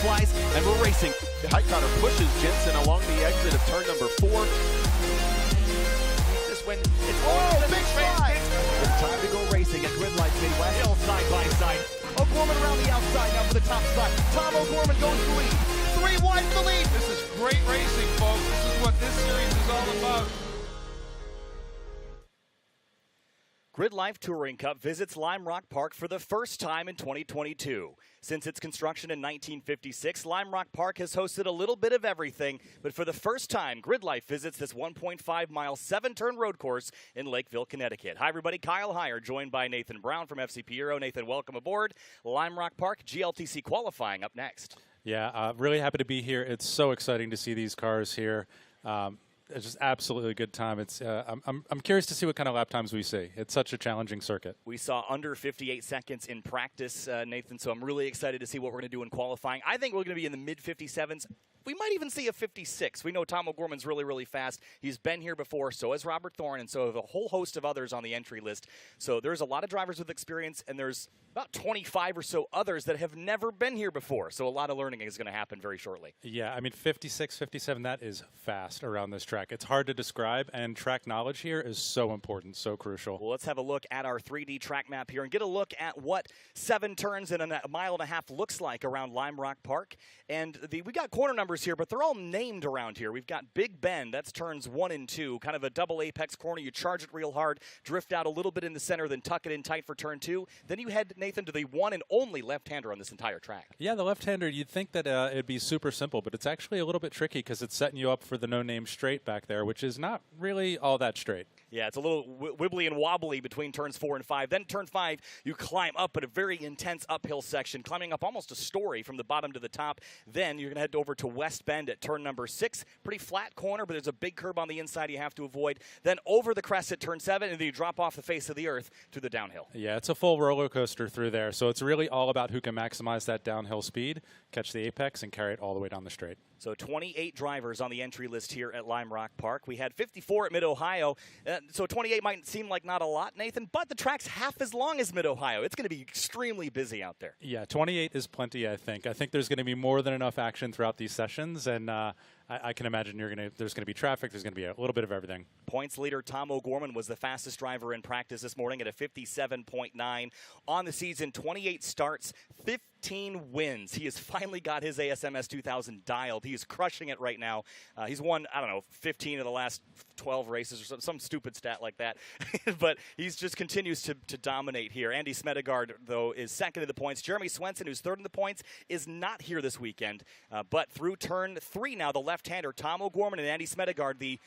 flies, and we're racing. The height counter pushes Jensen along the exit of turn number 4. This win, it's big slide. It's time to go racing at GRIDLIFE Midwest. Hill side by side. O'Gorman around the outside now for the top spot. Tom O'Gorman goes to lead. 3 wide for the lead. This is great racing, folks. This is what this series is all about. GRIDLIFE Touring Cup visits Lime Rock Park for the first time in 2022. Since its construction in 1956, Lime Rock Park has hosted a little bit of everything, but for the first time, GRIDLIFE visits this 1.5-mile, 7-turn road course in Lakeville, Connecticut. Hi, everybody. Kyle Heyer, joined by Nathan Brown from FCP Euro. Nathan, welcome aboard. Lime Rock Park, GLTC qualifying up next. Yeah, really happy to be here. It's so exciting to see these cars here. It's just absolutely a good time. It's I'm curious to see what kind of lap times we see. It's such a challenging circuit. We saw under 58 seconds in practice, Nathan, so I'm really excited to see what we're going to do in qualifying. I think we're going to be in the mid-57s. We might even see a 56. We know Tom O'Gorman's really, really fast. He's been here before, so has Robert Thorne, and so have a whole host of others on the entry list. So there's a lot of drivers with experience, and there's about 25 or so others that have never been here before. So a lot of learning is going to happen very shortly. Yeah, I mean, 56, 57, that is fast around this track. It's hard to describe, and track knowledge here is so important, so crucial. Well, let's have a look at our 3D track map here and get a look at what 7 turns in a mile and a half looks like around Lime Rock Park. And we got corner numbers here, but they're all named around here. We've got Big Bend, that's turns 1 and 2, kind of a double apex corner. You charge it real hard, drift out a little bit in the center, then tuck it in tight for turn 2. Then you head, Nathan, to the one and only left-hander on this entire track. Yeah, the left-hander, you'd think that it'd be super simple, but it's actually a little bit tricky because it's setting you up for the no-name straight back there, which is not really all that straight. Yeah, it's a little wibbly and wobbly between turns 4 and 5. Then turn 5, you climb up at a very intense uphill section, climbing up almost a story from the bottom to the top. Then you're going to head over to West Bend at turn number 6. Pretty flat corner, but there's a big curb on the inside you have to avoid. Then over the crest at turn 7, and then you drop off the face of the earth to the downhill. Yeah, it's a full roller coaster through there. So it's really all about who can maximize that downhill speed, catch the apex, and carry it all the way down the straight. So 28 drivers on the entry list here at Lime Rock Park. We had 54 at Mid-Ohio, so 28 might seem like not a lot, Nathan, but the track's half as long as Mid-Ohio. It's going to be extremely busy out there. Yeah, 28 is plenty, I think. I think there's going to be more than enough action throughout these sessions, and I can imagine there's going to be traffic. There's going to be a little bit of everything. Points leader Tom O'Gorman was the fastest driver in practice this morning at a 57.9. On the season, 28 starts, 15 wins. He has finally got his ASMS 2000 dialed. He is crushing it right now. He's won, I don't know, 15 of the last 12 races or some stupid stat like that. But he just continues to dominate here. Andy Smedegaard, though, is second in the points. Jeremy Swenson, who's third in the points, is not here this weekend. But through turn 3 now, the left-hander Tom O'Gorman and Andy Smedegaard, the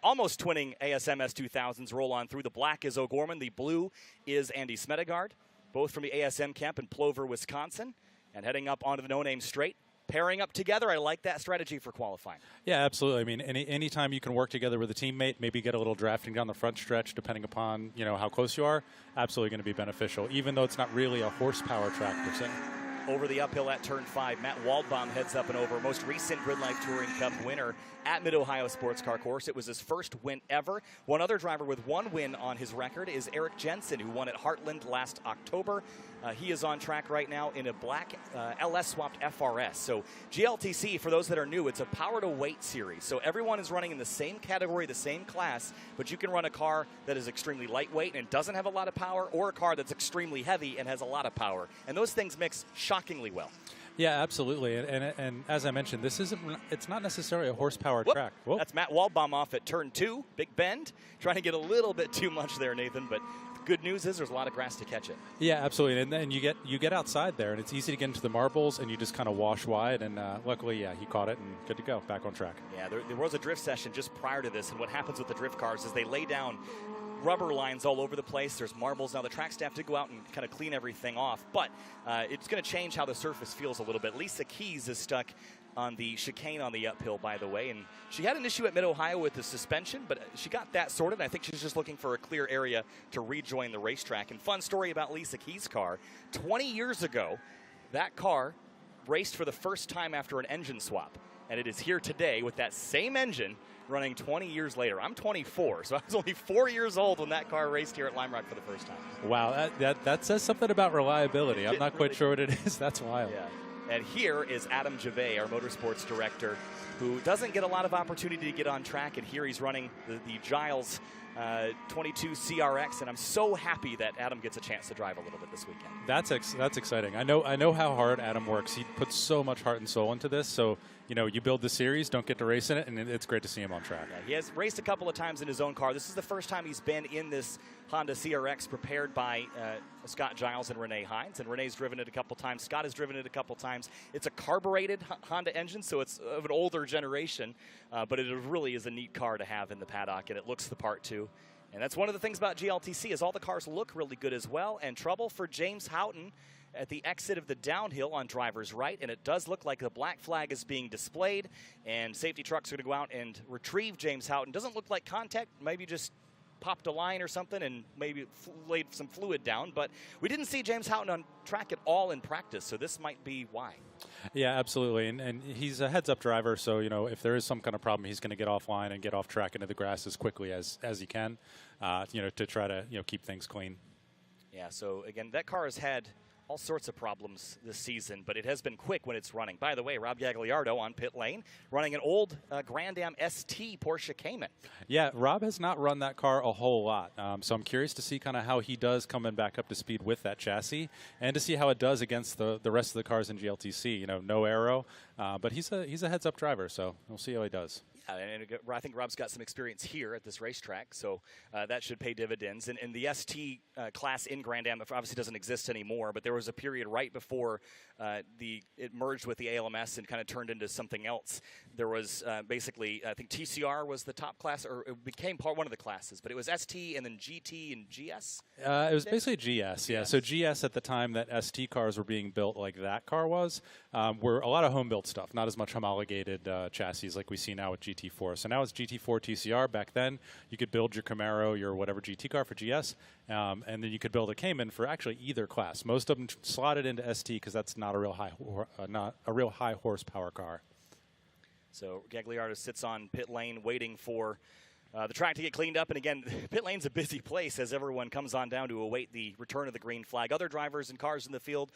almost twinning ASMS 2000s, roll on through. The black is O'Gorman. The blue is Andy Smedegaard, both from the ASM camp in Plover, Wisconsin. And heading up onto the no-name straight, pairing up together. I like that strategy for qualifying. Yeah, absolutely. I mean, anytime you can work together with a teammate, maybe get a little drafting down the front stretch, depending upon how close you are, absolutely going to be beneficial, even though it's not really a horsepower track per se. Over the uphill at turn 5, Matt Waldbaum heads up and over. Most recent GRIDLIFE Touring Cup winner at Mid-Ohio Sports Car Course. It was his first win ever. One other driver with 1 win on his record is Eric Jensen, who won at Heartland last October. He is on track right now in a black LS-swapped FRS. So GLTC, for those that are new, it's a power-to-weight series. So everyone is running in the same category, the same class, but you can run a car that is extremely lightweight and doesn't have a lot of power, or a car that's extremely heavy and has a lot of power. And those things mix shockingly well. Yeah, absolutely. And as I mentioned, it's not necessarily a horsepower track. Whoop. That's Matt Waldbaum off at turn 2, Big Bend. Trying to get a little bit too much there, Nathan, but the good news is there's a lot of grass to catch it. Yeah, absolutely. And then you get outside there, and it's easy to get into the marbles, and you just kind of wash wide. And luckily, yeah, he caught it, and good to go, back on track. Yeah, there was a drift session just prior to this, and what happens with the drift cars is they lay down rubber lines all over the place. There's marbles. Now the track staff did go out and kind of clean everything off, but it's going to change how the surface feels a little bit. Lisa Keys is stuck on the chicane on the uphill, by the way, and she had an issue at Mid-Ohio with the suspension, but she got that sorted. I think she's just looking for a clear area to rejoin the racetrack. And fun story about Lisa Keys' car. 20 years ago, that car raced for the first time after an engine swap, and it is here today with that same engine running 20 years later. I'm 24, so I was only 4 years old when that car raced here at Lime Rock for the first time. Wow, that says something about reliability. I'm not quite sure what it is. That's wild. Yeah. And here is Adam Javet, our motorsports director, who doesn't get a lot of opportunity to get on track. And here he's running the Giles 22 CRX, and I'm so happy that Adam gets a chance to drive a little bit this weekend. That's exciting. I know how hard Adam works. He puts so much heart and soul into this. So you build the series, don't get to race in it, and it's great to see him on track. Yeah, he has raced a couple of times in his own car. This is the first time he's been in this Honda CRX prepared by Scott Giles and Renee Hines. And Renee's driven it a couple times. Scott has driven it a couple times. It's a carbureted Honda engine, so it's of an older generation, but it really is a neat car to have in the paddock, and it looks the part too. And that's one of the things about GLTC is all the cars look really good as well. And trouble for James Houghton at the exit of the downhill on driver's right, and it does look like the black flag is being displayed, and safety trucks are going to go out and retrieve James Houghton. Doesn't look like contact, maybe just popped a line or something and maybe laid some fluid down, but we didn't see James Houghton on track at all in practice, so this might be why. Yeah, absolutely, and he's a heads-up driver, so if there is some kind of problem, he's going to get offline and get off track into the grass as quickly as he can, to try to keep things clean. Yeah, so again, that car has had all sorts of problems this season, but it has been quick when it's running. By the way, Rob Gagliardo on pit lane, running an old Grand Am ST Porsche Cayman. Yeah, Rob has not run that car a whole lot, so I'm curious to see kind of how he does coming back up to speed with that chassis, and to see how it does against the rest of the cars in GLTC. No aero, but he's a heads-up driver, so we'll see how he does. And I think Rob's got some experience here at this racetrack, so that should pay dividends. And the ST class in Grand Am obviously doesn't exist anymore, but there was a period right before it merged with the ALMS and kind of turned into something else. There was basically, I think TCR was the top class, or it became one of the classes, but it was ST and then GT and GS? It was basically GS, yeah. So GS at the time that ST cars were being built like that car was, were a lot of home-built stuff, not as much homologated chassis like we see now with GT4. So now it's GT4 TCR. Back then, you could build your Camaro, your whatever GT car for GS, and then you could build a Cayman for actually either class. Most of them slotted into ST because that's not a real high horsepower car. So Gagliardo sits on pit lane waiting for the track to get cleaned up. And again, pit lane's a busy place as everyone comes on down to await the return of the green flag. Other drivers and cars in the field,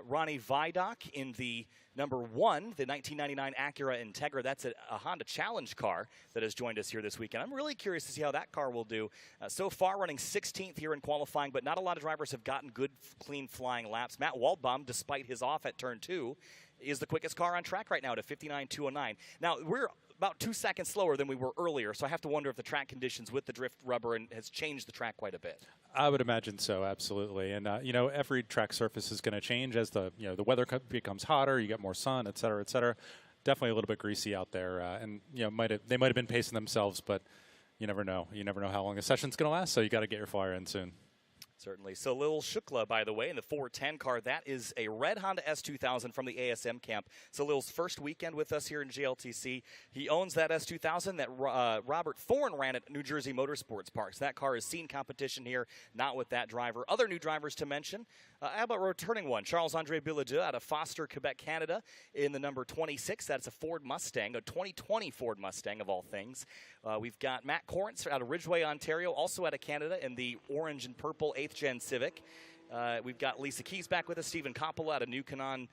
Ronnie Vidoc in the number 1, the 1999 Acura Integra. That's a Honda Challenge car that has joined us here this weekend. I'm really curious to see how that car will do. So far, running 16th here in qualifying, but not a lot of drivers have gotten good, clean flying laps. Matt Waldbaum, despite his off at turn 2, is the quickest car on track right now at 59.209. Now, we're about 2 seconds slower than we were earlier, so I have to wonder if the track conditions with the drift rubber has changed the track quite a bit. I would imagine so, absolutely. And every track surface is going to change as the weather becomes hotter, you get more sun, et cetera, et cetera. Definitely a little bit greasy out there, and they might have been pacing themselves, but you never know. You never know how long a session's going to last, so you got to get your flyer in soon. Certainly. So Lil Shukla, by the way, in the 410 car, that is a red Honda S2000 from the ASM camp. So Lil's first weekend with us here in GLTC. He owns that S2000 that Robert Thorne ran at New Jersey Motorsports Park. So that car has seen competition here, not with that driver. Other new drivers to mention, how about returning one? Charles-Andre Billadeux out of Foster, Quebec, Canada in the number 26. That's a Ford Mustang, a 2020 Ford Mustang of all things. We've got Matt Corrance out of Ridgeway, Ontario, also out of Canada in the orange and purple 8th Gen Civic. We've got Lisa Keys back with us, Stephen Coppola out of New Canaan,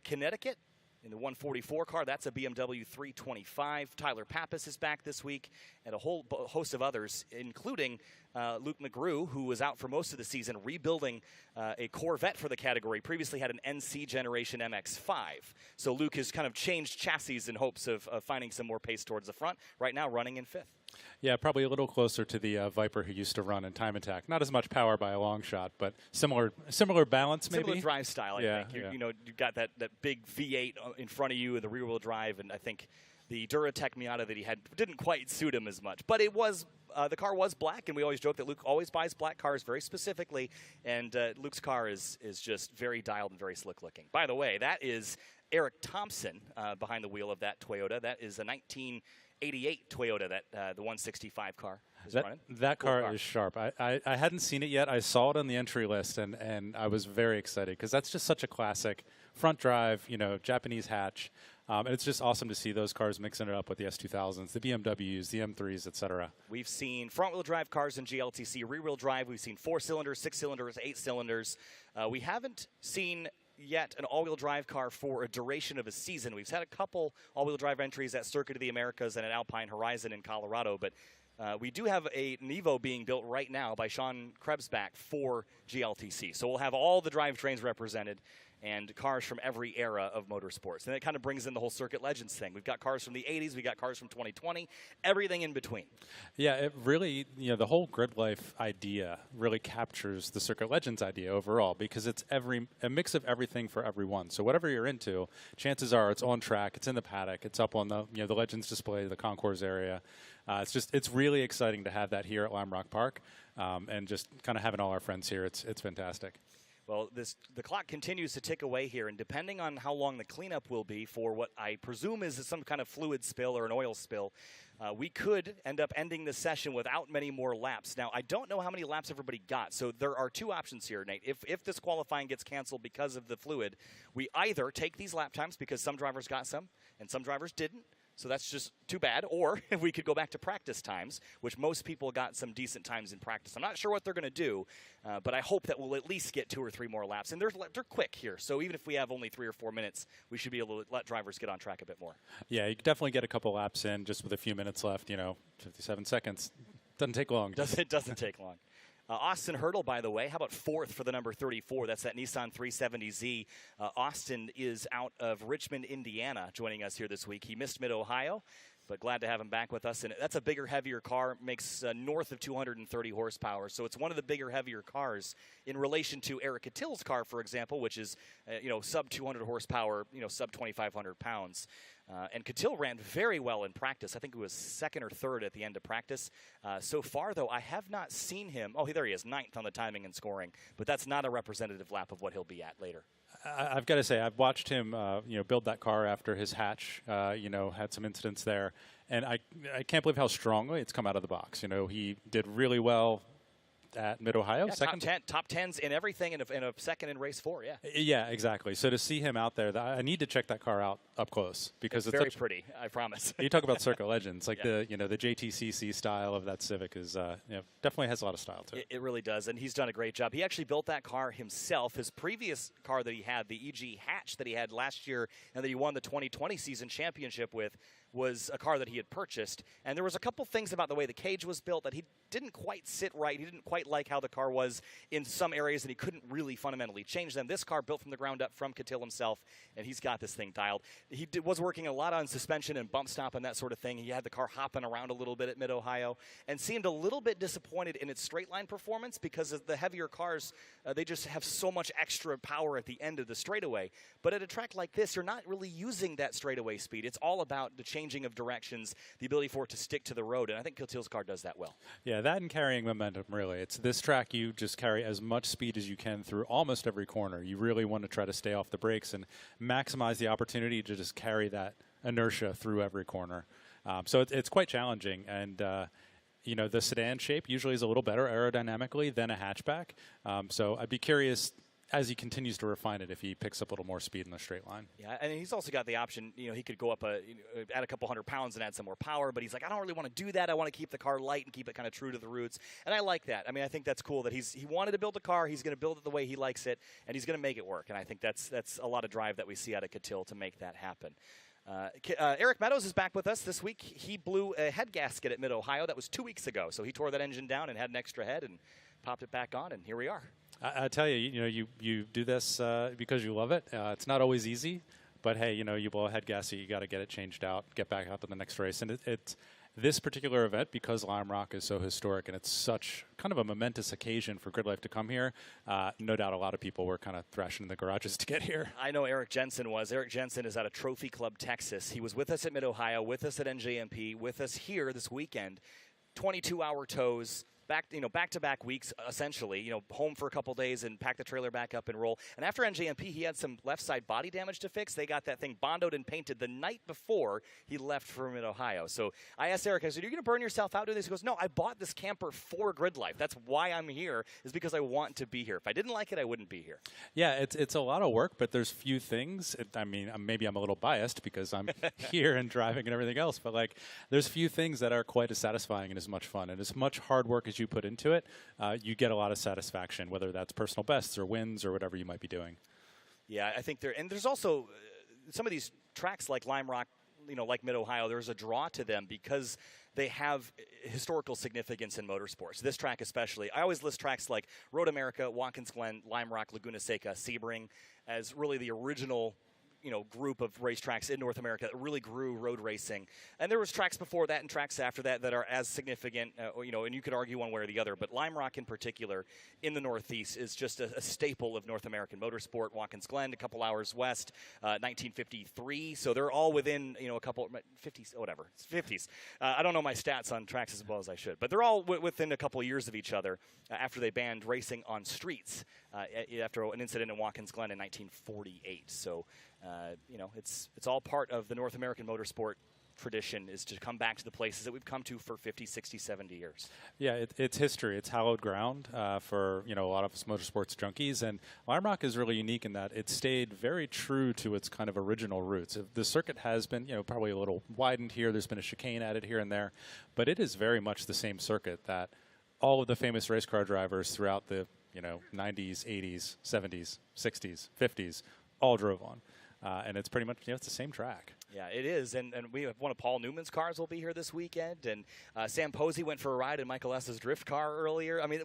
Connecticut in the 144 car. That's a BMW 325. Tyler Pappas is back this week, and a whole host of others, including Luke McGrew, who was out for most of the season rebuilding a Corvette for the category. Previously had an NC Generation MX-5. So Luke has kind of changed chassis in hopes of finding some more pace towards the front. Right now running in 5th. Yeah, probably a little closer to the Viper he used to run in Time Attack. Not as much power by a long shot, but similar balance maybe. Similar drive style, I think. You've got that big V8 in front of you and the rear-wheel drive, and I think the Duratec Miata that he had didn't quite suit him as much. But it was the car was black, and we always joke that Luke always buys black cars very specifically, and Luke's car is just very dialed and very slick-looking. By the way, that is Eric Thompson behind the wheel of that Toyota. That is a 1988 Toyota, that the 165 car is running. That car is sharp. I hadn't seen it yet. I saw it on the entry list, and I was very excited because that's just such a classic front drive, Japanese hatch. And it's just awesome to see those cars mixing it up with the S2000s, the BMWs, the M3s, et cetera. We've seen front-wheel drive cars in GLTC, rear-wheel drive. We've seen 4 cylinders, 6 cylinders, 8 cylinders. We haven't seen yet an all-wheel drive car for a duration of a season. We've had a couple all-wheel drive entries at Circuit of the Americas and at Alpine Horizon in Colorado, but we do have an Evo being built right now by Sean Krebsbach for GLTC. So we'll have all the drivetrains represented and cars from every era of motorsports. And it kind of brings in the whole Circuit Legends thing. We've got cars from the 80s, we got cars from 2020, everything in between. Yeah, it really, the whole grid life idea really captures the Circuit Legends idea overall, because it's a mix of everything for everyone. So whatever you're into, chances are it's on track, it's in the paddock, it's up on the the Legends display, the concourse area. It's really exciting to have that here at Lime Rock Park, and just kind of having all our friends here. It's fantastic. Well, the clock continues to tick away here, and depending on how long the cleanup will be for what I presume is some kind of fluid spill or an oil spill, we could end up ending the session without many more laps. Now, I don't know how many laps everybody got, so there are two options here, Nate. If this qualifying gets canceled because of the fluid, we either take these lap times because some drivers got some and some drivers didn't, so that's just too bad. Or we could go back to practice times, which most people got some decent times in practice. I'm not sure what they're going to do, but I hope that we'll at least get 2 or 3 more laps. And they're quick here, so even if we have only 3 or 4 minutes, we should be able to let drivers get on track a bit more. Yeah, you can definitely get a couple laps in just with a few minutes left. 57 seconds. Doesn't take long. It doesn't take long. Austin Hurdle, by the way, how about 4th for the number 34? That's that Nissan 370Z. Austin is out of Richmond, Indiana, joining us here this week. He missed Mid-Ohio, but glad to have him back with us. And that's a bigger, heavier car, makes north of 230 horsepower. So it's one of the bigger, heavier cars in relation to Eric Cattill's car, for example, which is, sub 200 horsepower, sub 2,500 pounds. And Cattill ran very well in practice. I think it was 2nd or 3rd at the end of practice. So far, though, I have not seen him. Oh, there he is, 9th on the timing and scoring. But that's not a representative lap of what he'll be at later. I've got to say, I've watched him, build that car after his hatch. Had some incidents there, and I can't believe how strongly it's come out of the box. He did really well at Mid-Ohio. Yeah, second, top 10s in everything in a second in race 4, yeah. Yeah, exactly. So to see him out there, I need to check that car out up close because it's very pretty, I promise. You talk about Circuit Legends, like the JTCC style of that Civic is definitely has a lot of style to it. It really does, and he's done a great job. He actually built that car himself. His previous car that he had, the EG Hatch that he had last year and that he won the 2020 season championship with, was a car that he had purchased. And there was a couple things about the way the cage was built that he didn't quite sit right. He didn't quite like how the car was in some areas, and he couldn't really fundamentally change them. This car built from the ground up from Cattill himself, and he's got this thing dialed. He was working a lot on suspension and bump stop and that sort of thing. He had the car hopping around a little bit at Mid-Ohio and seemed a little bit disappointed in its straight line performance because of the heavier cars, they just have so much extra power at the end of the straightaway. But at a track like this, you're not really using that straightaway speed. It's all about the changing of directions, the ability for it to stick to the road, and I think Cattill's car does that well. Yeah, that and carrying momentum, really. It's this track, you just carry as much speed as you can through almost every corner. You really want to try to stay off the brakes and maximize the opportunity to just carry that inertia through every corner. So it's quite challenging, and the sedan shape usually is a little better aerodynamically than a hatchback. So I'd be curious, as he continues to refine it, if he picks up a little more speed in the straight line. Yeah, and he's also got the option, he could go up, add a couple hundred pounds and add some more power, but he's like, I don't really want to do that. I want to keep the car light and keep it kind of true to the roots. And I like that. I mean, I think that's cool that he wanted to build a car. He's going to build it the way he likes it, and he's going to make it work. And I think that's a lot of drive that we see out of Cattill to make that happen. Eric Meadows is back with us this week. He blew a head gasket at Mid-Ohio. That was 2 weeks ago. So he tore that engine down and had an extra head and popped it back on, and here we are. I tell you, you do this because you love it. It's not always easy, but hey, you blow a head gasket, you got to get it changed out, get back out to the next race. And it's this particular event, because Lime Rock is so historic and it's such kind of a momentous occasion for GridLife to come here, no doubt a lot of people were kind of thrashing in the garages to get here. I know Eric Jensen was. Eric Jensen is out of Trophy Club, Texas. He was with us at Mid-Ohio, with us at NJMP, with us here this weekend. 22-hour tows. Back-to-back weeks, essentially, home for a couple days and pack the trailer back up and roll. And after NJMP, he had some left side body damage to fix. They got that thing bondoed and painted the night before he left for Mid-Ohio. So I asked Eric, I said, are you going to burn yourself out doing this? He goes, no, I bought this camper for GridLife. That's why I'm here, is because I want to be here. If I didn't like it, I wouldn't be here. Yeah, it's a lot of work, but there's few things. Maybe I'm a little biased because I'm here and driving and everything else, but there's few things that are quite as satisfying and as much fun. And as much hard work as you put into it, you get a lot of satisfaction, whether that's personal bests or wins or whatever you might be doing. Yeah, I think there's also some of these tracks like Lime Rock, like Mid-Ohio, there's a draw to them because they have historical significance in motorsports. This track especially. I always list tracks like Road America, Watkins Glen, Lime Rock, Laguna Seca, Sebring as really the original group of racetracks in North America that really grew road racing. And there was tracks before that and tracks after that that are as significant, and you could argue one way or the other. But Lime Rock in particular in the Northeast is just a staple of North American motorsport. Watkins Glen, a couple hours west, 1953. So they're all within, a couple, 50s, whatever, it's 50s. I don't know my stats on tracks as well as I should. But they're all within a couple of years of each other after they banned racing on streets after an incident in Watkins Glen in 1948. So, it's all part of the North American motorsport tradition is to come back to the places that we've come to for 50, 60, 70 years. Yeah, it's history. It's hallowed ground for a lot of us motorsports junkies. And Lime Rock is really unique in that it stayed very true to its kind of original roots. The circuit has been probably a little widened here. There's been a chicane added here and there. But it is very much the same circuit that all of the famous race car drivers throughout the 90s, 80s, 70s, 60s, 50s all drove on. And it's pretty much, it's the same track. Yeah, it is. And we have one of Paul Newman's cars will be here this weekend. And Sam Posey went for a ride in Michael S.'s drift car earlier. I mean,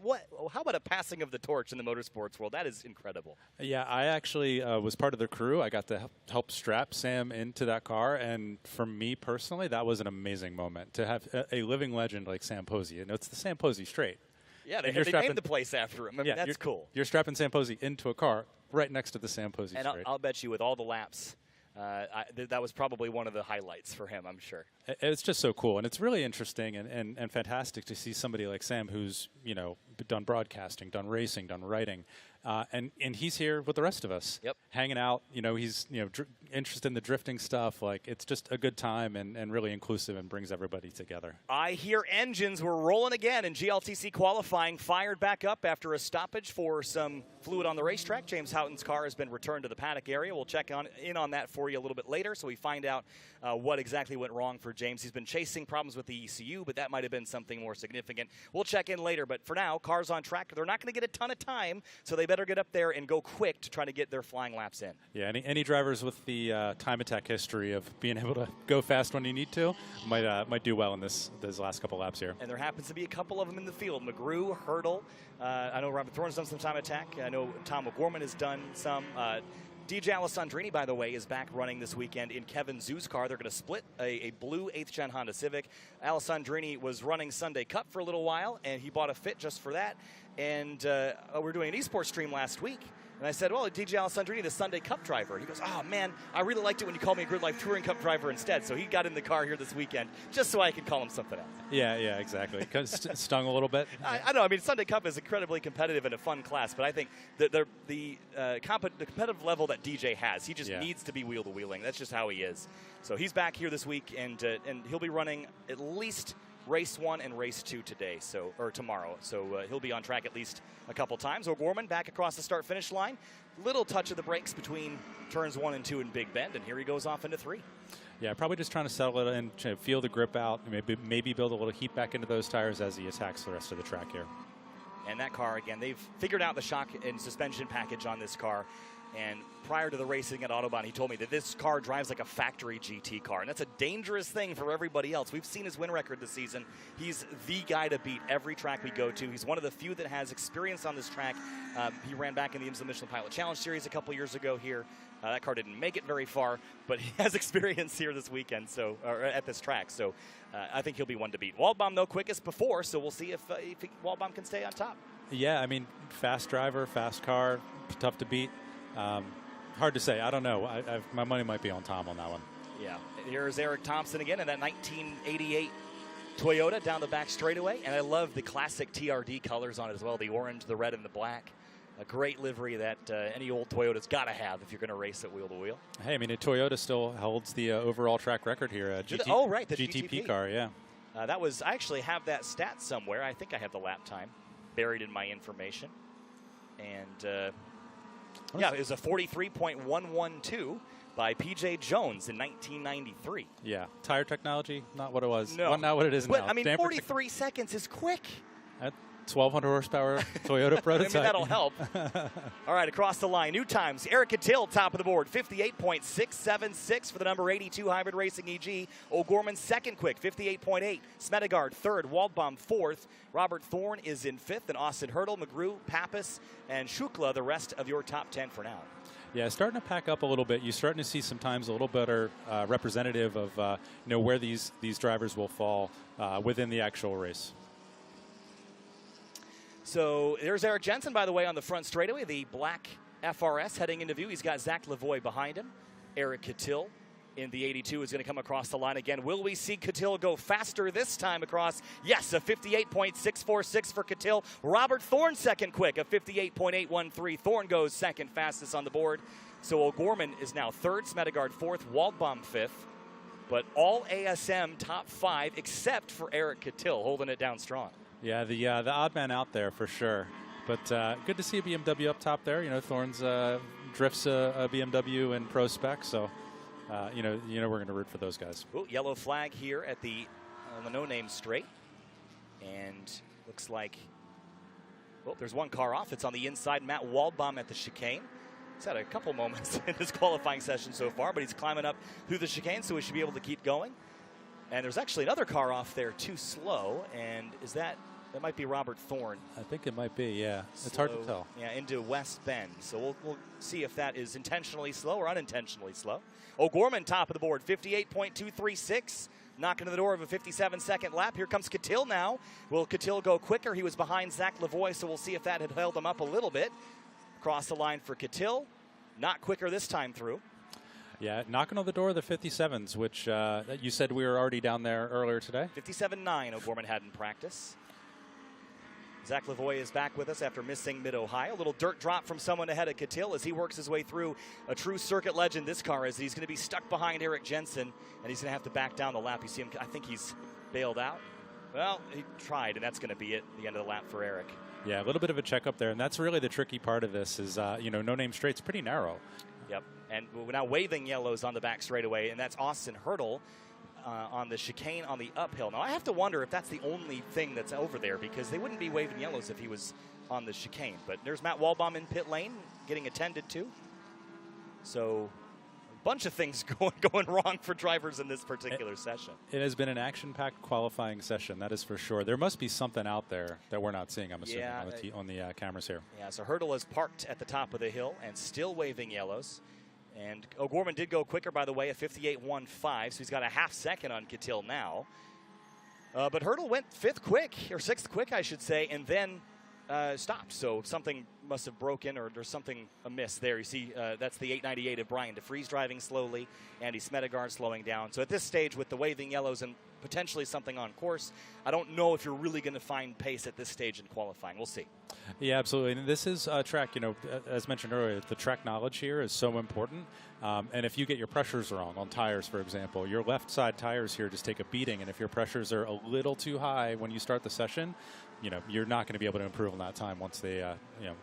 how about a passing of the torch in the motorsports world? That is incredible. Yeah, I actually was part of the crew. I got to help strap Sam into that car. And for me personally, that was an amazing moment to have a living legend like Sam Posey. It's the Sam Posey straight. Yeah, they named the place after him. I mean, that's cool. You're strapping Sam Posey into a car right next to the Sam Posey and straight. I'll bet you with all the laps, that was probably one of the highlights for him, I'm sure. It's just so cool, and it's really interesting and fantastic to see somebody like Sam who's, done broadcasting, done racing, done writing, and he's here with the rest of us, hanging out. He's interested in the drifting stuff. Like, it's just a good time and really inclusive and brings everybody together. I hear engines were rolling again in GLTC qualifying, fired back up after a stoppage for some fluid on the racetrack. James Houghton's car has been returned to the paddock area. We'll check in on that for you a little bit later, so we find out what exactly went wrong for James. He's been chasing problems with the ECU, but that might have been something more significant. We'll check in later, but for now, cars on track. They're not going to get a ton of time, so they better get up there and go quick to try to get their flying laps in. Yeah, any drivers with the time attack history of being able to go fast when you need to might do well in those last couple laps here. And there happens to be a couple of them in the field. McGrew, Hurdle. I know Robert Thorne's done some time attack. I know Tom O'Gorman has done some. DJ Alessandrini, by the way, is back running this weekend in Kevin Zoo's car. They're going to split a blue 8th Gen Honda Civic. Alessandrini was running Sunday Cup for a little while, and he bought a Fit just for that. And we're doing an esports stream last week. And I said, well, DJ Alessandrini, the Sunday Cup driver. He goes, oh, man, I really liked it when you called me a GRIDLIFE Touring Cup driver instead. So he got in the car here this weekend just so I could call him something else. Yeah, exactly. Stung a little bit. I know. I mean, Sunday Cup is incredibly competitive and a fun class, but I think the competitive level that DJ has, he just needs to be wheel-to-wheeling. That's just how he is. So he's back here this week, and he'll be running at least Race 1 and Race 2 today, or tomorrow. So he'll be on track at least a couple times. O'Gorman back across the start-finish line. Little touch of the brakes between turns 1 and 2 in Big Bend, and here he goes off into 3. Yeah, probably just trying to settle it in, feel the grip out, maybe build a little heat back into those tires as he attacks the rest of the track here. And that car, again, they've figured out the shock and suspension package on this car. And prior to the racing at Autobahn, he told me that this car drives like a factory GT car. And that's a dangerous thing for everybody else. We've seen his win record this season. He's the guy to beat every track we go to. He's one of the few that has experience on this track. He ran back in the IMSA Michelin Pilot Challenge Series a couple years ago here. That car didn't make it very far, but he has experience here this weekend, or at this track. So I think he'll be one to beat. Waldbaum, though, quickest before, so we'll see if Waldbaum can stay on top. Yeah, I mean, fast driver, fast car, tough to beat. Hard to say. I don't know. My money might be on Tom on that one. Yeah. Here's Eric Thompson again in that 1988 Toyota down the back straightaway. And I love the classic TRD colors on it as well, the orange, the red, and the black. A great livery that any old Toyota's got to have if you're going to race at wheel-to-wheel. Hey, I mean, Toyota still holds the overall track record here. The GTP car, yeah. I actually have that stat somewhere. I think I have the lap time buried in my information. And... yeah, it was a 43.112 by P.J. Jones in 1993. Yeah, tire technology, not what it was. No. Not what it is but, now. I mean, 43 seconds is quick. 1,200 horsepower Toyota prototype. Maybe that'll help. All right, across the line, new times. Eric Cattell, top of the board, 58.676 for the number 82 Hybrid Racing EG. O'Gorman, second quick, 58.8. Smedegaard, third. Waldbaum, fourth. Robert Thorne is in fifth. And Austin Hurdle, McGrew, Pappas, and Shukla, the rest of your top 10 for now. Yeah, starting to pack up a little bit. You're starting to see sometimes a little better representative of where these drivers will fall within the actual race. So there's Eric Jensen, by the way, on the front straightaway, the black FRS heading into view. He's got Zach Lavoie behind him. Eric Cattell in the 82 is going to come across the line again. Will we see Cattell go faster this time across? Yes, a 58.646 for Cattell. Robert Thorne second quick, a 58.813. Thorne goes second fastest on the board. So O'Gorman is now third, Smedegaard fourth, Waldbaum fifth. But all ASM top five except for Eric Cattell, holding it down strong. Yeah, the odd man out there for sure. But good to see a BMW up top there. You know, Thorne's drifts a BMW in pro spec, so you know we're going to root for those guys. Ooh, yellow flag here at the no-name straight, and looks like there's one car off. It's on the inside. Matt Waldbaum at the chicane. He's had a couple moments in this qualifying session so far, but he's climbing up through the chicane, so we should be able to keep going. And there's actually another car off there too slow, and that might be Robert Thorne. I think it might be, yeah. Slow, it's hard to tell. Yeah, into West Bend. So we'll see if that is intentionally slow or unintentionally slow. O'Gorman, top of the board, 58.236. Knocking to the door of a 57-second lap. Here comes Cattell now. Will Cattell go quicker? He was behind Zach Lavoie, so we'll see if that had held him up a little bit. Across the line for Cattell. Not quicker this time through. Yeah, knocking on the door of the 57s, which you said we were already down there earlier today. 57.9 O'Gorman had in practice. Zach Lavoie is back with us after missing Mid-Ohio. A little dirt drop from someone ahead of Cattell as he works his way through a true circuit legend. This car is he's going to be stuck behind Eric Jensen, and he's going to have to back down the lap. You see him, I think he's bailed out. Well, he tried, and that's going to be it, the end of the lap for Eric. Yeah, a little bit of a checkup there, and that's really the tricky part of this is, no-name straight's pretty narrow. Yep, and we're now waving yellows on the back straightaway, and that's Austin Hurdle on the chicane on the uphill. Now, I have to wonder if that's the only thing that's over there, because they wouldn't be waving yellows if he was on the chicane. But there's Matt Waldbaum in pit lane getting attended to. So a bunch of things going wrong for drivers in this particular session. It has been an action-packed qualifying session, that is for sure. There must be something out there that we're not seeing, I'm assuming, on the cameras here. Yeah, so Hurdle is parked at the top of the hill and still waving yellows. And O'Gorman did go quicker, by the way, at 58.15, so he's got a half second on Cattell now. But Hurdle went sixth quick, I should say, and then stopped. So something must have broken, or there's something amiss there. You see, that's the 898 of Brian DeFries driving slowly, Andy Smedegaard slowing down. So at this stage, with the waving yellows and potentially something on course, I don't know if you're really going to find pace at this stage in qualifying. We'll see. Yeah, absolutely. And this is a track, as mentioned earlier, the track knowledge here is so important. And if you get your pressures wrong on tires, for example, your left side tires here just take a beating. And if your pressures are a little too high when you start the session, you're not going to be able to improve on that time once they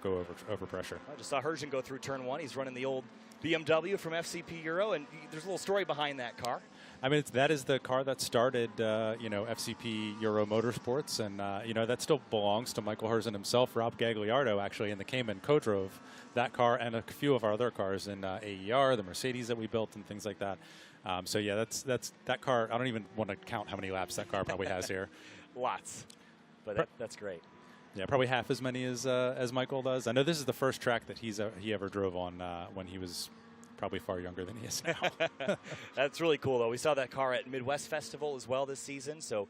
go over pressure. I just saw Hergen go through turn one. He's running the old BMW from FCP Euro, and there's a little story behind that car. I mean, that is the car that started, FCP Euro Motorsports, and, that still belongs to Michael Herzen himself. Rob Gagliardo, actually, in the Cayman co-drove that car and a few of our other cars in AER, the Mercedes that we built, and things like that. So, yeah, that's that car. I don't even want to count how many laps that car probably has here. Lots, but that's great. Yeah, probably half as many as Michael does. I know this is the first track that he ever drove on when he was probably far younger than he is now. That's really cool, though. We saw that car at Midwest Festival as well this season, so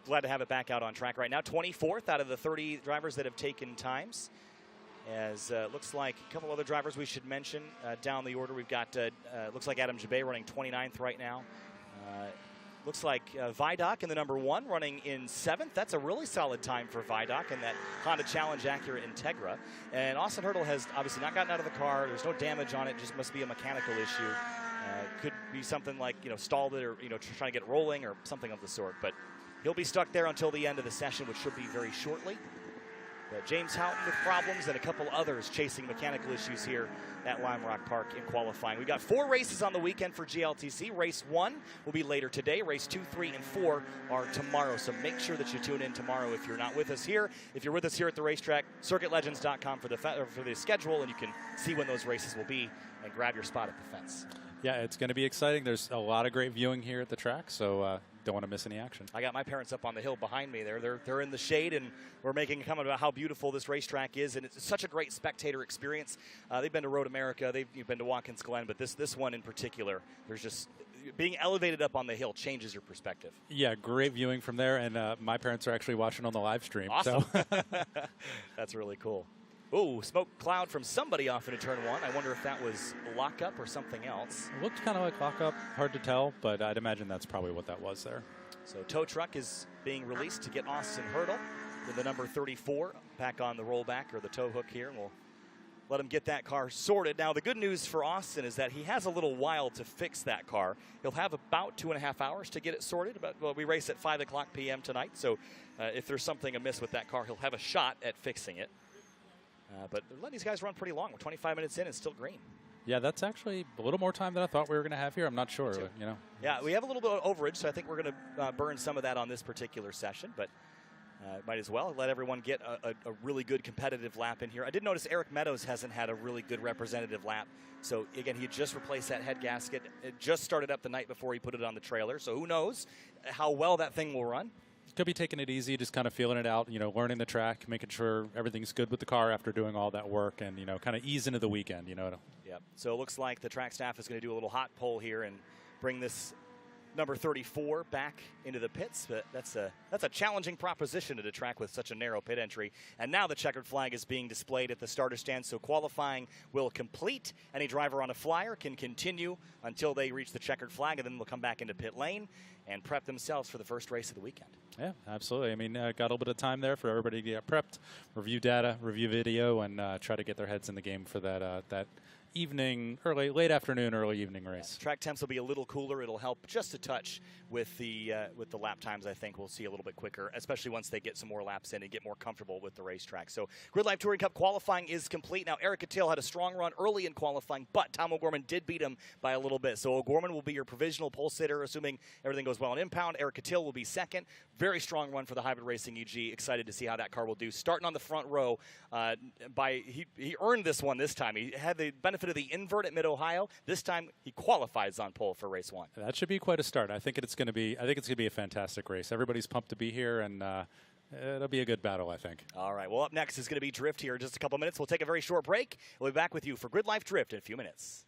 glad to have it back out on track right now. 24th out of the 30 drivers that have taken times. As looks like a couple other drivers we should mention down the order. We've got, looks like Adam Jabay running 29th right now. Looks like Vidoc in the number 1 running in 7th. That's a really solid time for Vidoc in that Honda Challenge Acura Integra. And Austin Hurdle has obviously not gotten out of the car. There's no damage on it. Just must be a mechanical issue. Could be something like, stalled it or, trying to get rolling or something of the sort. But he'll be stuck there until the end of the session, which should be very shortly. James Houghton with problems and a couple others chasing mechanical issues here at Lime Rock Park in qualifying. We've got 4 races on the weekend for GLTC. Race 1 will be later today. Race 2, 3, and 4 are tomorrow. So make sure that you tune in tomorrow if you're not with us here. If you're with us here at the racetrack, circuitlegends.com for the schedule, and you can see when those races will be and grab your spot at the fence. Yeah, it's going to be exciting. There's a lot of great viewing here at the track, so don't want to miss any action. I got my parents up on the hill behind me there. They're in the shade, and we're making a comment about how beautiful this racetrack is, and it's such a great spectator experience. They've been to Road America, they've been to Watkins Glen, but this one in particular, there's just being elevated up on the hill changes your perspective. Yeah, great viewing from there, and my parents are actually watching on the live stream. Awesome. So. That's really cool. Ooh, smoke cloud from somebody off into turn 1. I wonder if that was lockup or something else. It looked kind of like lockup, hard to tell, but I'd imagine that's probably what that was there. So tow truck is being released to get Austin Hurdle with the number 34 back on the rollback or the tow hook here, and we'll let him get that car sorted. Now, the good news for Austin is that he has a little while to fix that car. He'll have about 2.5 hours to get it sorted. We race at 5 o'clock p.m. tonight, so if there's something amiss with that car, he'll have a shot at fixing it. But they're letting these guys run pretty long. We're 25 minutes in and still green. Yeah, that's actually a little more time than I thought we were going to have here. I'm not sure, you know. Yeah, we have a little bit of overage, so I think we're going to burn some of that on this particular session. But might as well let everyone get a really good competitive lap in here. I did notice Eric Meadows hasn't had a really good representative lap. So, again, he just replaced that head gasket. It just started up the night before he put it on the trailer. So who knows how well that thing will run. Could be taking it easy, just kind of feeling it out, you know, learning the track, making sure everything's good with the car after doing all that work, and, you know, kind of ease into the weekend, you know. Yep. So it looks like the track staff is going to do a little hot pull here and bring this number 34 back into the pits. But that's a challenging proposition at a track with such a narrow pit entry. And now the checkered flag is being displayed at the starter stand, so qualifying will complete. Any driver on a flyer can continue until they reach the checkered flag, and then they'll come back into pit lane and prep themselves for the first race of the weekend. Yeah, absolutely. I mean, got a little bit of time there for everybody to get prepped, review data, review video, and try to get their heads in the game for that evening, late afternoon, early evening race. Track temps will be a little cooler. It'll help just a touch with the lap times. I think we'll see a little bit quicker, especially once they get some more laps in and get more comfortable with the racetrack. So GRIDLIFE Touring Cup qualifying is complete. Now, Eric Cattell had a strong run early in qualifying, but Tom O'Gorman did beat him by a little bit. So O'Gorman will be your provisional pole sitter, assuming everything goes well in impound. Eric Cattell will be second. Very strong run for the Hybrid Racing EG. Excited to see how that car will do. Starting on the front row, he earned this one this time. He had the benefit of the invert at Mid-Ohio. This time he qualifies on pole for race 1. That should be quite a start. I think it's going to be a fantastic race. Everybody's pumped to be here, and it'll be a good battle, I think. All right. Well, up next is going to be Drift here in just a couple minutes. We'll take a very short break. We'll be back with you for GRIDLIFE Drift in a few minutes.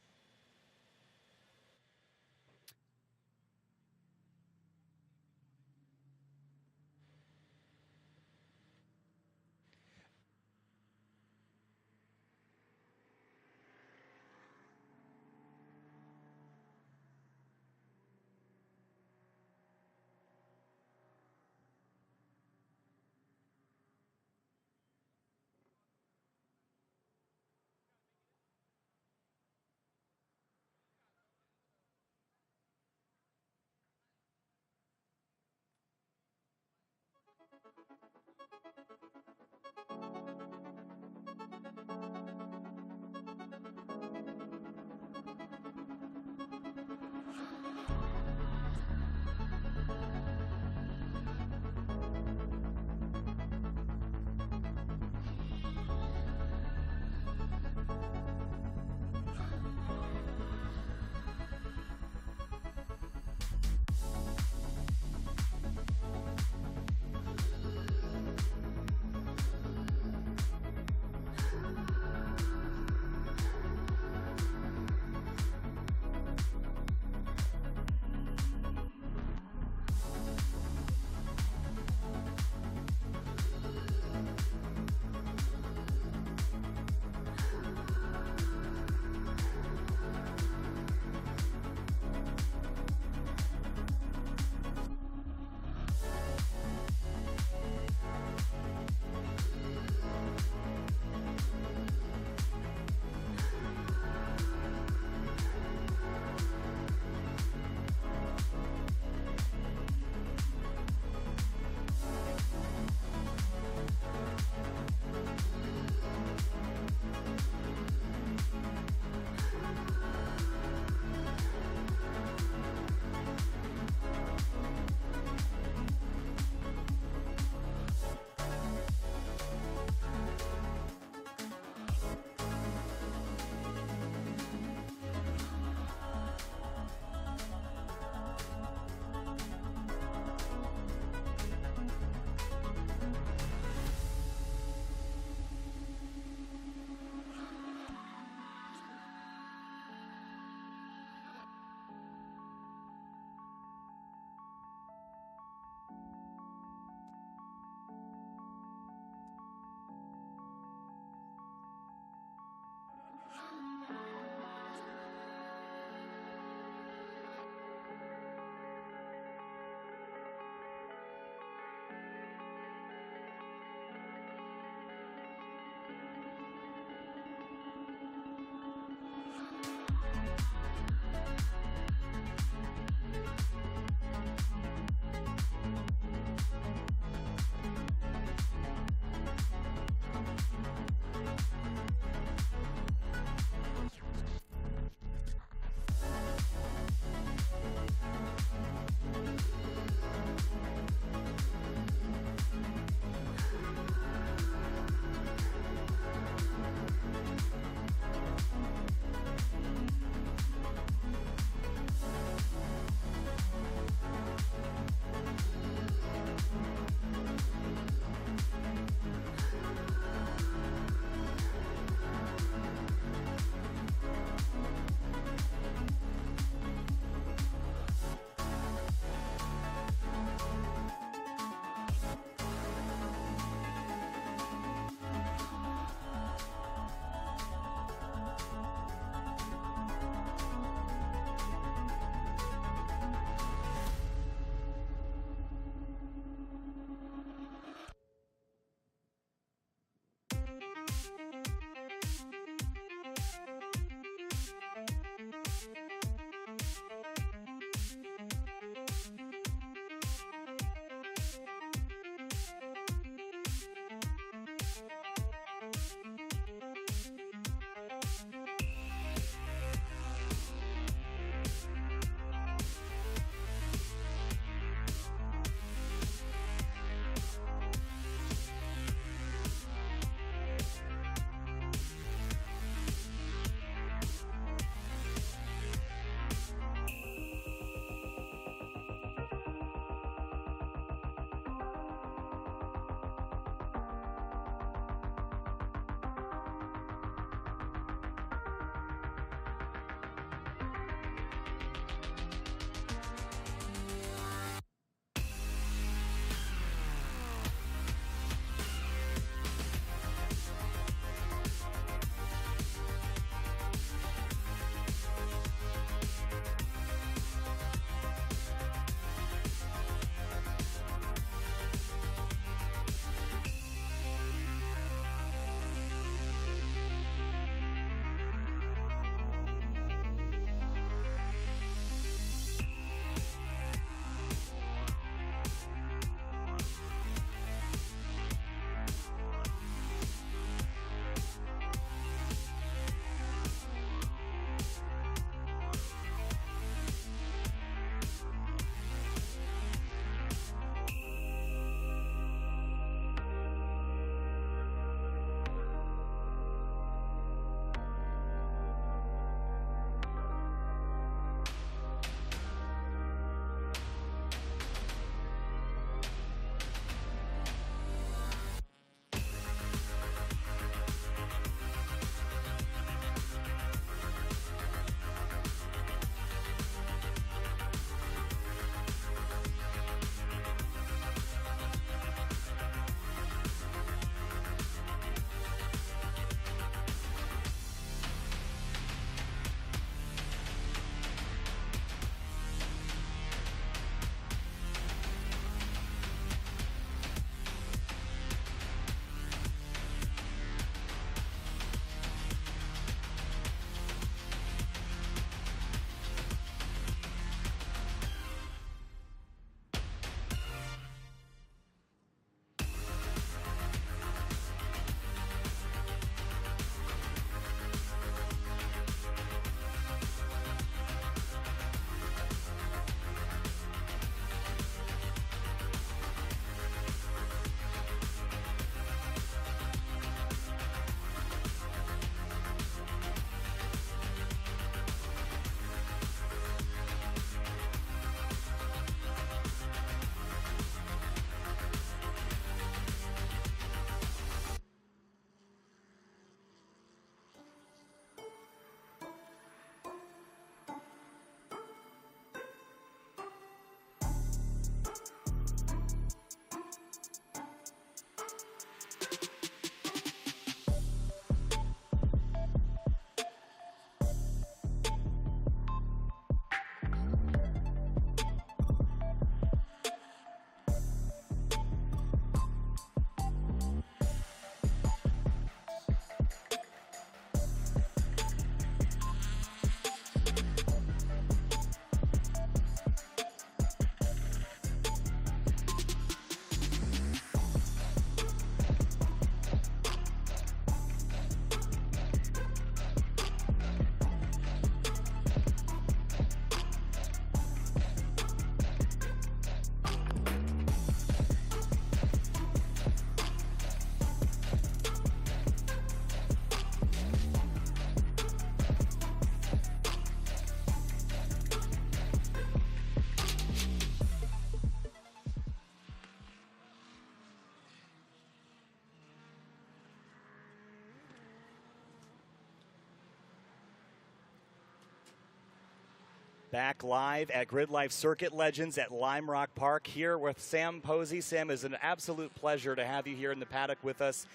Back live at GRIDLIFE Circuit Legends at Lime Rock Park here with Sam Posey. Sam, it's an absolute pleasure to have you here in the paddock with us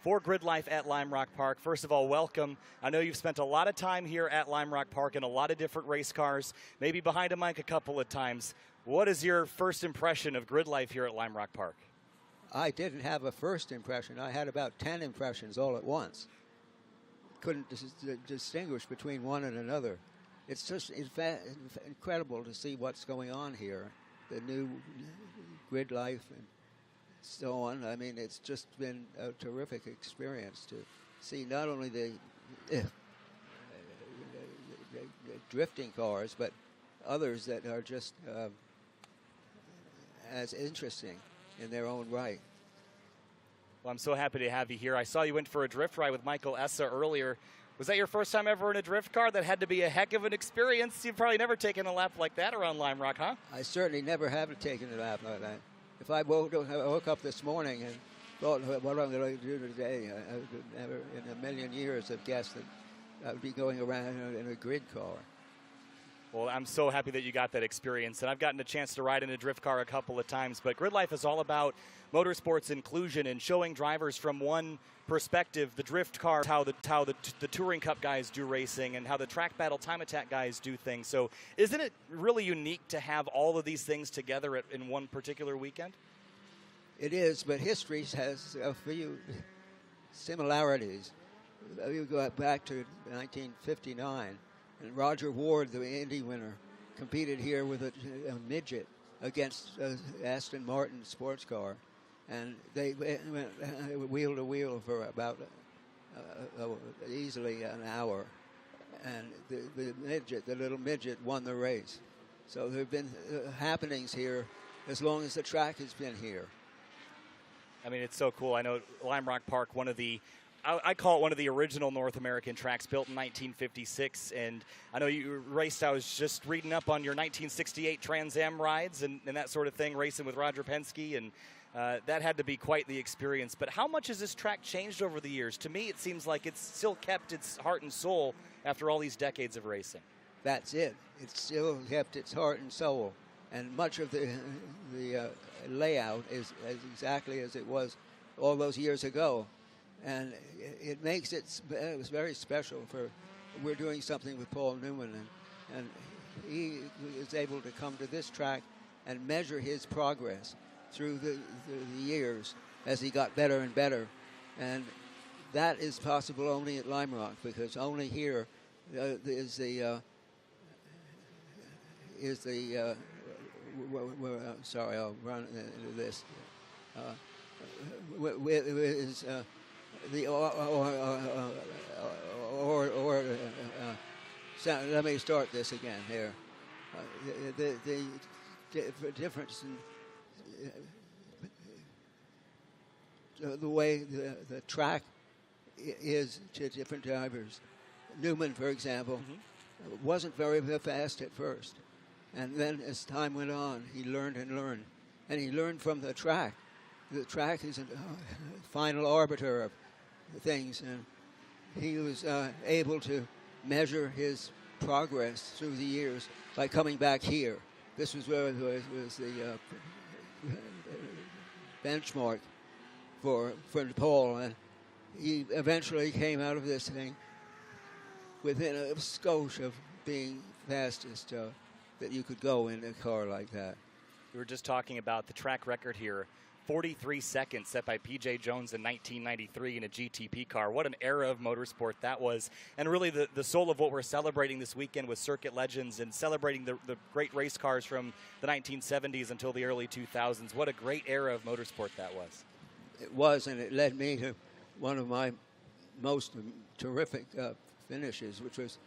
for GRIDLIFE at Lime Rock Park. First of all, welcome. I know you've spent a lot of time here at Lime Rock Park in a lot of different race cars, maybe behind a mic a couple of times. What is your first impression of GRIDLIFE here at Lime Rock Park? I didn't have a first impression. I had about 10 impressions all at once. Couldn't distinguish between one and another. It's just incredible to see what's going on here, the new GRIDLIFE and so on. I mean, it's just been a terrific experience to see not only the drifting cars, but others that are just as interesting in their own right. Well, I'm so happy to have you here. I saw you went for a drift ride with Michael Essa earlier. Was that your first time ever in a drift car? That had to be a heck of an experience. You've probably never taken a lap like that around Lime Rock, huh? I certainly never have taken a lap like that. If I woke up this morning and thought what I'm going to do today, I would never in a million years have guessed that I would be going around in a grid car. Well, I'm so happy that you got that experience, and I've gotten a chance to ride in a drift car a couple of times, but GRIDLIFE is all about motorsports inclusion and showing drivers from one perspective, the drift car, how the Touring Cup guys do racing and how the track battle time attack guys do things. So isn't it really unique to have all of these things together in one particular weekend? It is, but history has a few similarities. You go back to 1959. And Roger Ward, the Indy winner, competed here with a midget against Aston Martin sports car. And they went wheel to wheel for about easily an hour. And the little midget won the race. So there have been happenings here as long as the track has been here. I mean, it's so cool. I know Lime Rock Park, one of the I call it one of the original North American tracks, built in 1956. And I know you raced, I was just reading up on your 1968 Trans Am rides and that sort of thing, racing with Roger Penske. And that had to be quite the experience. But how much has this track changed over the years? To me, it seems like it's still kept its heart and soul after all these decades of racing. That's it. It's still kept its heart and soul. And much of the layout is exactly as it was all those years ago. And it makes it was very special. We're doing something with Paul Newman, and he is able to come to this track and measure his progress through the years as he got better and better. And that is possible only at Lime Rock, because only here is the sorry, I'll run into this. Let me start this again here. The difference in the way the track is to different drivers. Newman, for example, wasn't very fast at first. And then as time went on, he learned and learned. And he learned from the track. The track is a final arbiter of things, and he was able to measure his progress through the years by coming back here. This was where it was the benchmark for Paul, and he eventually came out of this thing within a skosh of being fastest that you could go in a car like that. We were just talking about the track record here. 43 seconds set by P.J. Jones in 1993 in a GTP car. What an era of motorsport that was. And really the soul of what we're celebrating this weekend with Circuit Legends and celebrating the great race cars from the 1970s until the early 2000s. What a great era of motorsport that was. It was, and it led me to one of my most terrific finishes, which was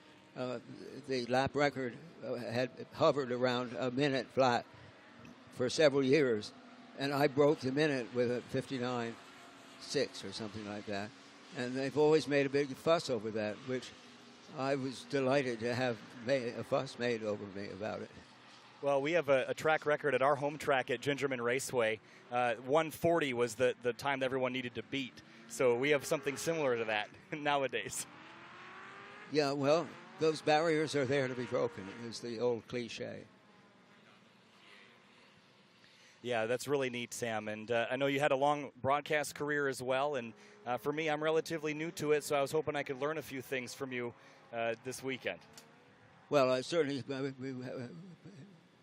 the lap record had hovered around a minute flat for several years. And I broke the minute with a 59.6 or something like that. And they've always made a big fuss over that, which I was delighted to have a fuss made over me about it. Well, we have a track record at our home track at Gingerman Raceway. 140 was the time that everyone needed to beat. So we have something similar to that nowadays. Yeah, well, those barriers are there to be broken, is the old cliche. Yeah, that's really neat, Sam. And I know you had a long broadcast career as well. And for me, I'm relatively new to it, so I was hoping I could learn a few things from you this weekend. Well, I certainly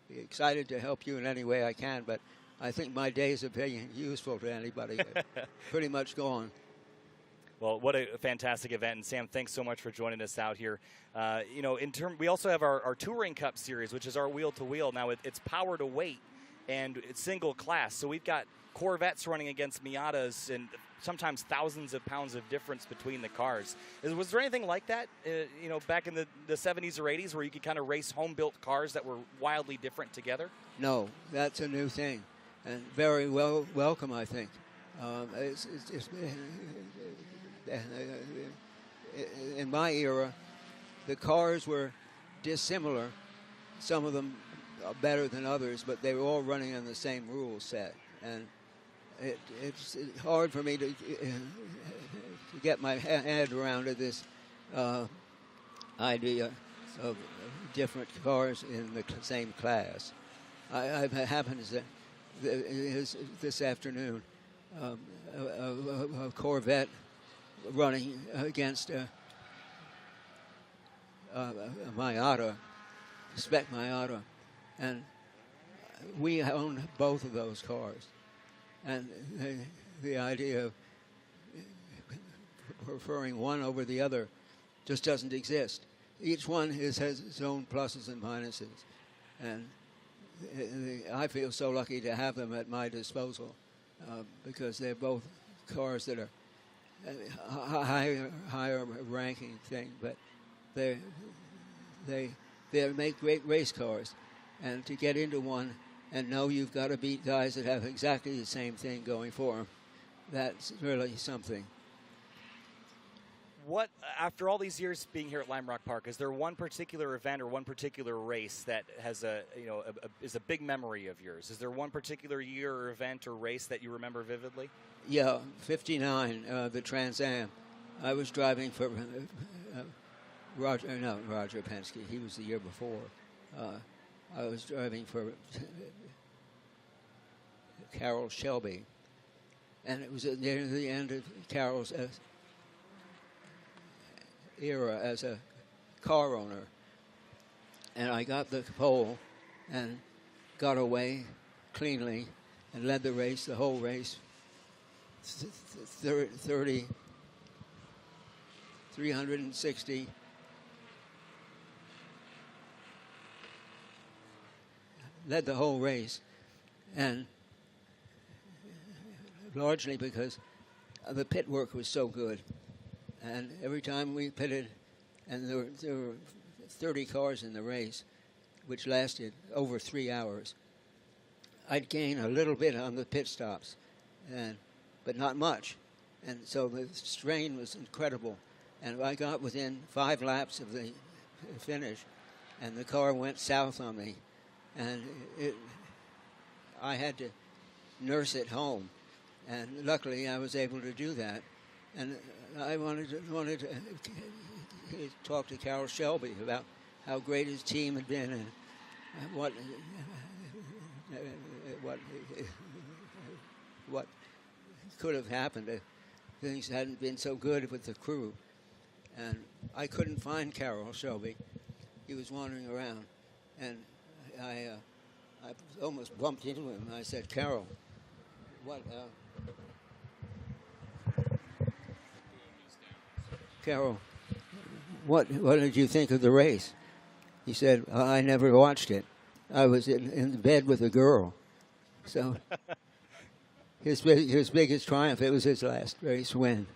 be excited to help you in any way I can, but I think my days of being useful to anybody are pretty much gone. Well, what a fantastic event. And Sam, thanks so much for joining us out here. You know, we also have our Touring Cup series, which is our wheel-to-wheel. Now, it's power to weight, and it's single class. So we've got Corvettes running against Miatas, and sometimes thousands of pounds of difference between the cars. Was there anything like that, you know, back in the 70s or 80s where you could kind of race home-built cars that were wildly different together? No, that's a new thing, and very welcome, I think. In my era, the cars were dissimilar. Some of them are better than others, but they were all running on the same rule set. And it's hard for me to get my head around this idea of different cars in the same class. I happened this afternoon, a Corvette running against a Miata, spec Miata, and we own both of those cars. And the idea of preferring one over the other just doesn't exist. Each one has its own pluses and minuses, and I feel so lucky to have them at my disposal because they're both cars that are higher ranking thing, but they make great race cars, and to get into one and know you've got to beat guys that have exactly the same thing going for them, that's really something. What, after all these years being here at Lime Rock Park, is there one particular event or one particular race that has is a big memory of yours? Is there one particular year or event or race that you remember vividly? Yeah, 59, the Trans Am. I was driving for Roger Penske. He was the year before. I was driving for Carroll Shelby, and it was near the end of Carroll's era as a car owner, and I got the pole and got away cleanly and led the race, the whole race, 360. Led the whole race, and largely because the pit work was so good. And every time we pitted, and there were 30 cars in the race, which lasted over 3 hours, I'd gain a little bit on the pit stops, but not much. And so the strain was incredible. And I got within 5 laps of the finish, and the car went south on me. And I had to nurse it home. And luckily I was able to do that. And I wanted to talk to Carroll Shelby about how great his team had been and what could have happened if things hadn't been so good with the crew. And I couldn't find Carroll Shelby. He was wandering around, and I almost bumped into him. I said, "Carroll, what? Carroll, what did you think of the race?" He said, "I never watched it. I was in bed with a girl." So his biggest triumph, it was his last race win.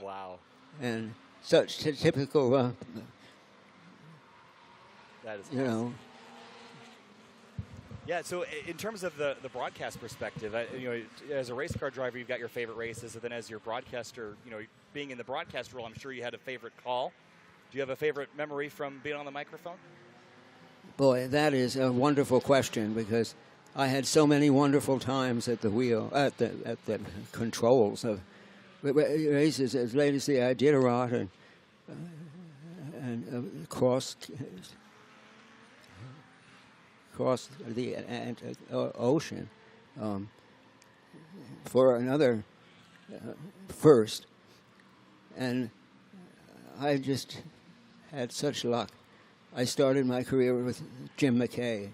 Wow. And such typical, That is you know. Yeah, so in terms of the broadcast perspective, as a race car driver, you've got your favorite races, and then as your broadcaster, being in the broadcast role, I'm sure you had a favorite call. Do you have a favorite memory from being on the microphone? Boy, that is a wonderful question, because I had so many wonderful times at the wheel, at the controls of races as late as the Iditarod and crossed the Atlantic Ocean for another first. And I just had such luck. I started my career with Jim McKay,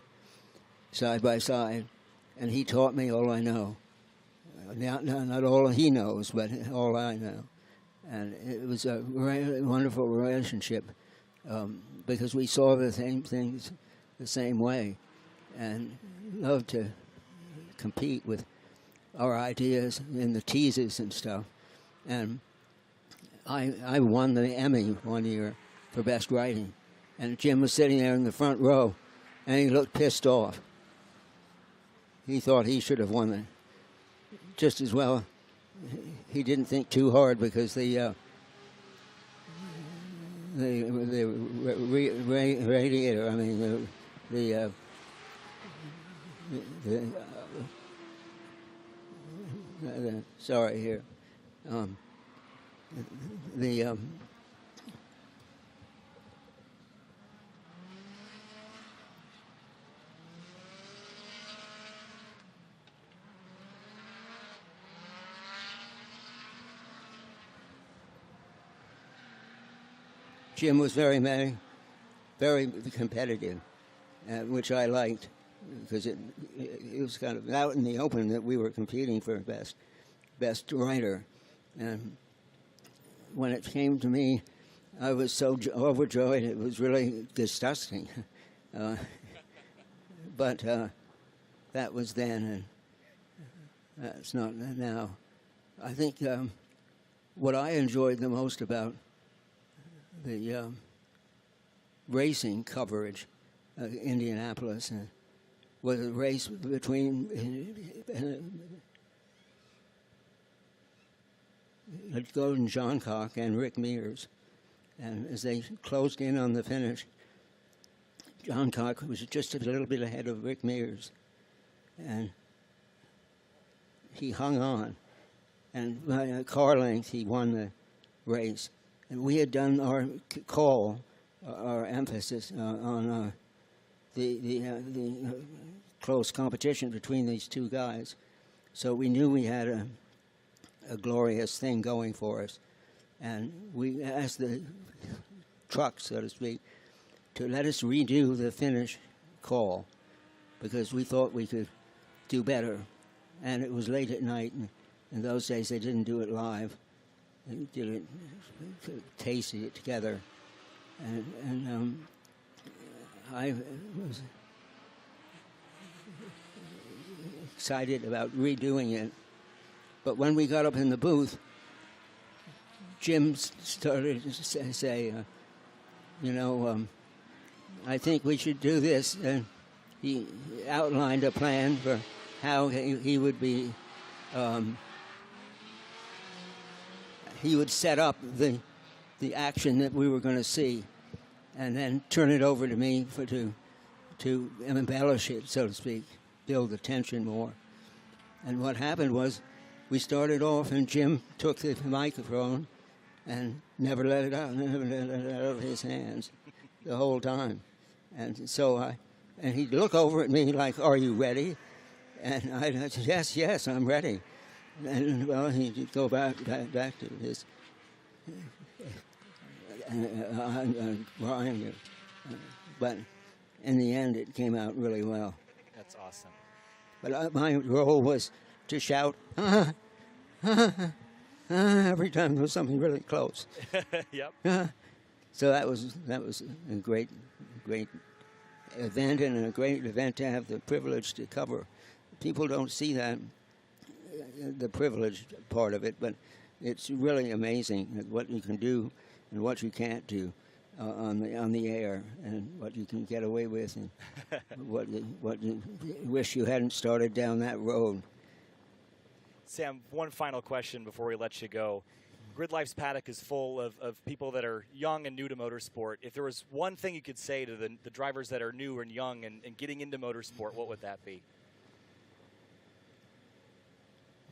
side by side, and he taught me all I know. Not all he knows, but all I know. And it was a wonderful relationship because we saw the same things the same way and loved to compete with our ideas in the teases and stuff. And I won the Emmy one year for best writing. And Jim was sitting there in the front row, and he looked pissed off. He thought he should have won it. Just as well, he didn't think too hard because the radiator, I mean, sorry here, Jim was very competitive, which I liked because it was kind of out in the open that we were competing for best writer. And when it came to me, I was so overjoyed. It was really disgusting. But that was then, and that's not now. I think what I enjoyed the most about the racing coverage of Indianapolis was a race between Gordon Johncock and Rick Mears. And as they closed in on the finish, Johncock was just a little bit ahead of Rick Mears. And he hung on. And by a car length, he won the race. And we had done our call, our emphasis on the close competition between these two guys. So we knew we had a glorious thing going for us. And we asked the truck, so to speak, to let us redo the finish call because we thought we could do better. And it was late at night, and in those days they didn't do it live. They did it, tasted it together. And I was excited about redoing it. But when we got up in the booth, Jim started to say, I think we should do this. And he outlined a plan for how he would be, he would set up the action that we were going to see and then turn it over to me to embellish it, so to speak, build the tension more. And what happened was we started off and Jim took the microphone and never let it out of his hands the whole time. And so and he'd look over at me like, "Are you ready?" And I'd say, yes, I'm ready. And well, he'd go back to his Brian. But in the end, it came out really well. That's awesome. But my role was to shout, every time there was something really close. Yep. So that was a great event, and a great event to have the privilege to cover. People don't see that, the privilege part of it, but it's really amazing what you can do and what you can't do on the air, and what you can get away with, and what you wish you hadn't started down that road. Sam, one final question before we let you go. GRIDLIFE's paddock is full of people that are young and new to motorsport. If there was one thing you could say to the drivers that are new and young and getting into motorsport, what would that be?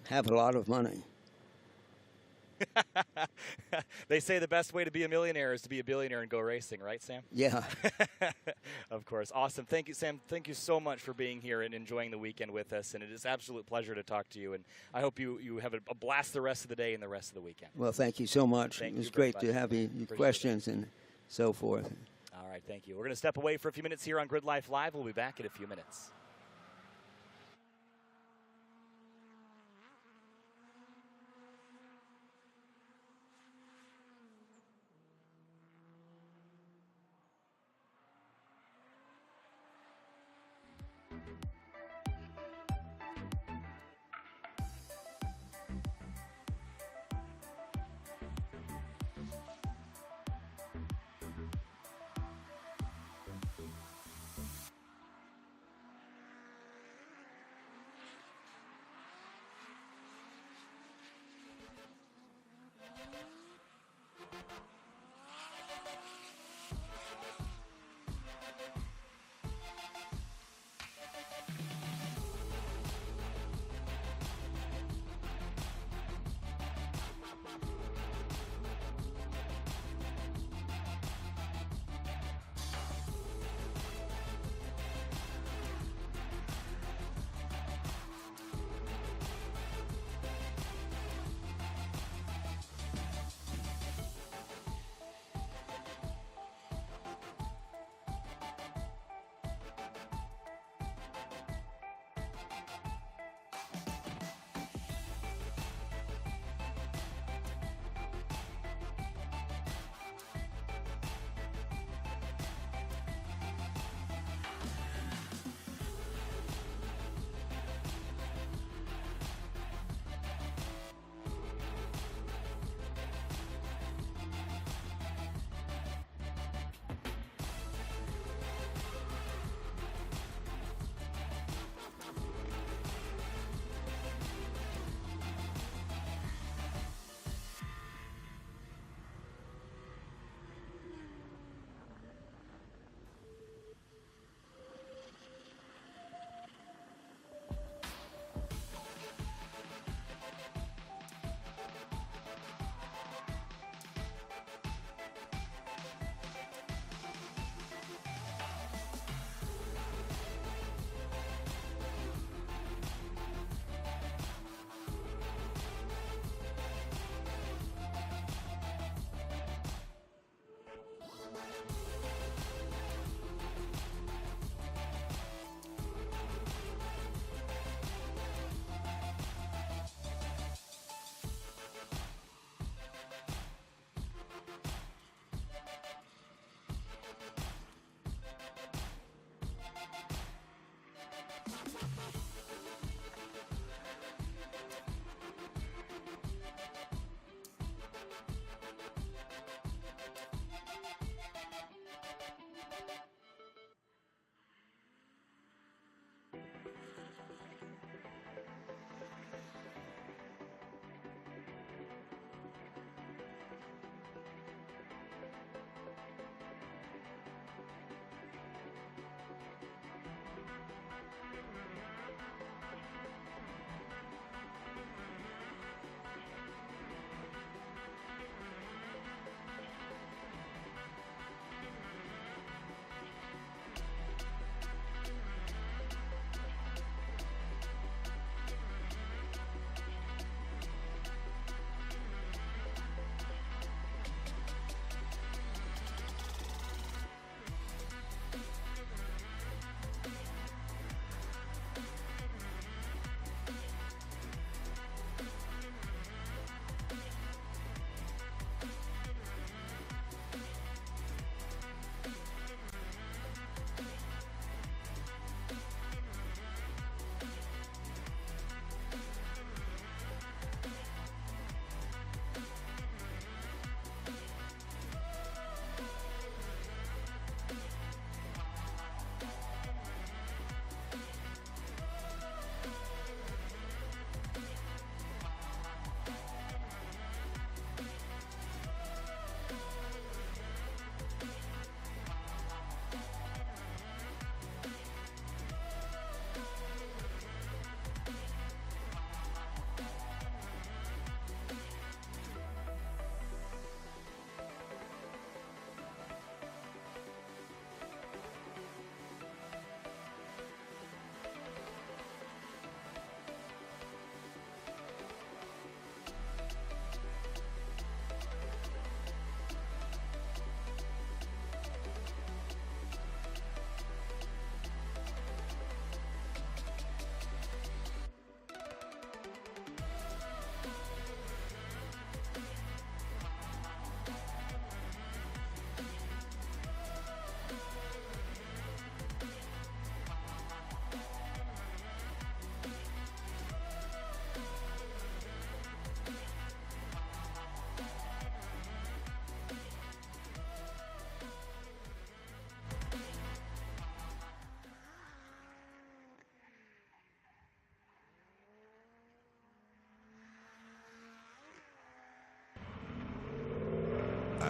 Have a lot of money. They say the best way to be a millionaire is to be a billionaire and go racing, right, Sam? Yeah. Of course. Awesome. Thank you, Sam. Thank you so much for being here and enjoying the weekend with us. And it is an absolute pleasure to talk to you. And I hope you have a blast the rest of the day and the rest of the weekend. Well, thank you so much. Thank It was you very great to much. have your Appreciate questions and so forth. All right. Thank you. We're going to step away for a few minutes here on Grid Life Live. We'll be back in a few minutes.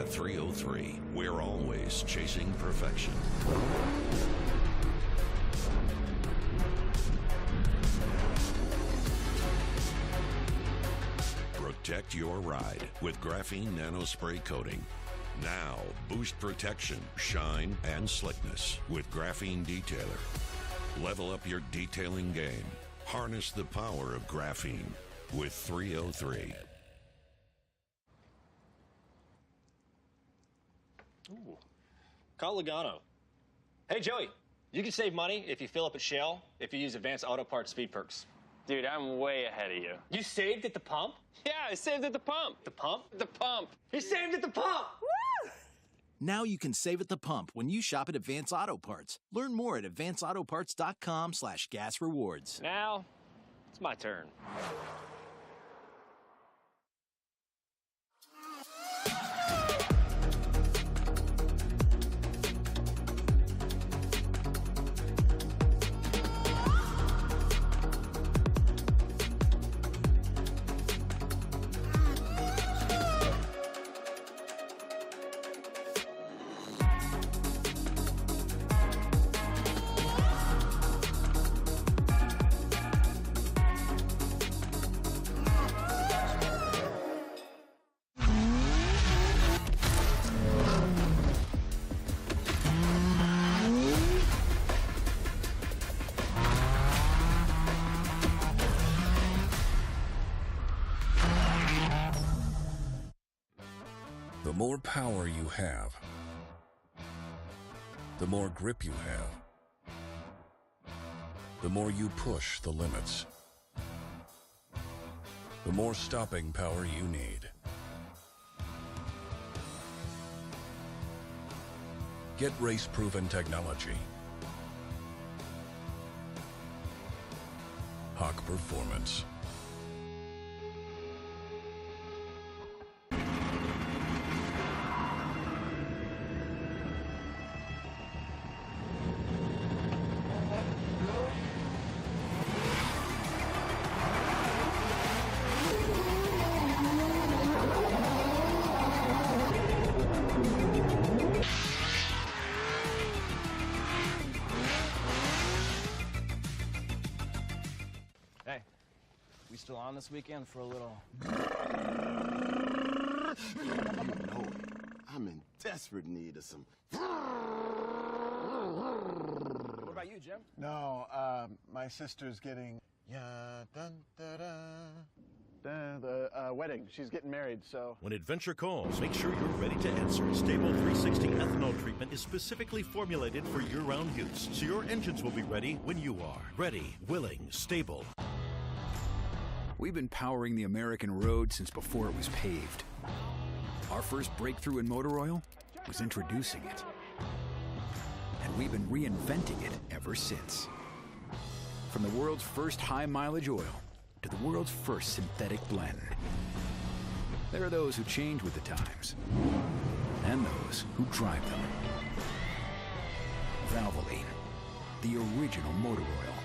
303. We're always chasing perfection. Protect your ride with graphene nanospray coating. Now, boost protection, shine, and slickness with graphene detailer. Level up your detailing game. Harness the power of graphene with 303. Ooh. Call Logano. Hey, Joey, you can save money if you fill up at Shell if you use Advanced Auto Parts Speed Perks. Dude, I'm way ahead of you. You saved at the pump? Yeah, I saved at the pump. The pump? The pump. You saved at the pump! Woo! Now you can save at the pump when you shop at Advance Auto Parts. Learn more at advanceautoparts.com/gas rewards. Now, it's my turn. The more power you have, the more grip you have, the more you push the limits, the more stopping power you need. Get race-proven technology. Hawk Performance. Hey, we still on this weekend for a little? You know it. I'm in desperate need of some. What about you, Jim? No, my sister's getting the wedding. She's getting married, so. When adventure calls, make sure you're ready to answer. Stable 360 ethanol treatment is specifically formulated for year-round use, so your engines will be ready when you are. Ready, willing, stable. We've been powering the American road since before it was paved. Our first breakthrough in motor oil was introducing it. And we've been reinventing it ever since. From the world's first high-mileage oil to the world's first synthetic blend. There are those who change with the times, and those who drive them. Valvoline, the original motor oil.